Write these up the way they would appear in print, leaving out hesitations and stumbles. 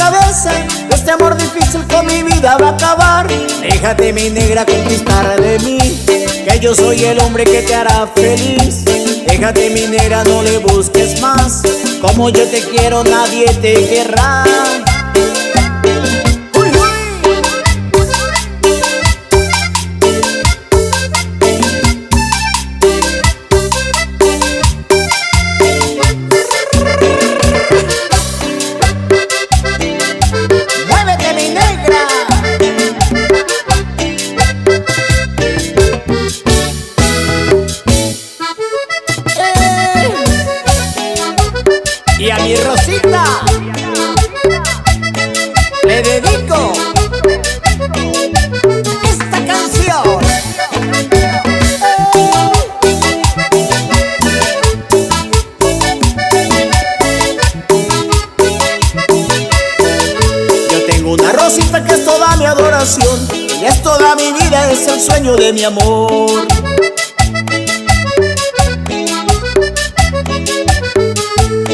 cabeza, este amor difícil con mi vida va a acabar. Déjate, mi negra, conquistar de mí, que yo soy el hombre que te hará feliz. Déjate, mi negra, no le busques más, como yo te quiero nadie te querrá. Y a mi Rosita le dedico esta canción. Yo tengo una Rosita que es toda mi adoración, y es toda mi vida, es el sueño de mi amor.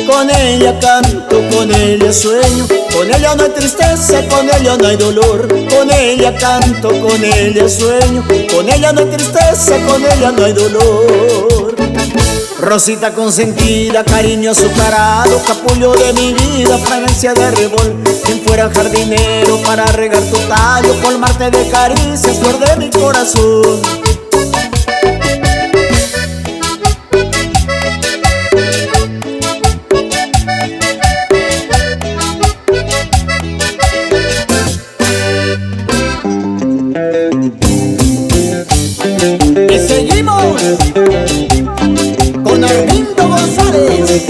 Con ella canto, con ella sueño, con ella no hay tristeza, con ella no hay dolor. Con ella canto, con ella sueño, con ella no hay tristeza, con ella no hay dolor. Rosita consentida, cariño azucarado, capullo de mi vida, fragancia de revol. Quien fuera jardinero para regar tu tallo, colmarte de caricias, flor de mi corazón. Y seguimos con Armindo González.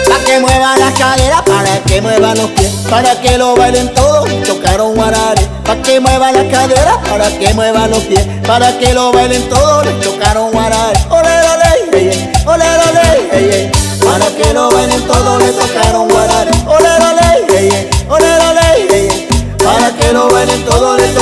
Pa' que mueva la cadera, para que mueva los pies, para que lo bailen todos, tocaron guarare. Pa' que mueva la cadera, para que mueva los pies, para que lo bailen todos, les tocaron guarare. Ole, ole, ey, ey, ole, ole, ey, ey. Para que lo bailen todos, les tocaron guarare. Ole, ole, ey, ey, ole, ole, ey, ey. Para que lo bailen todos, les tocaron guarare.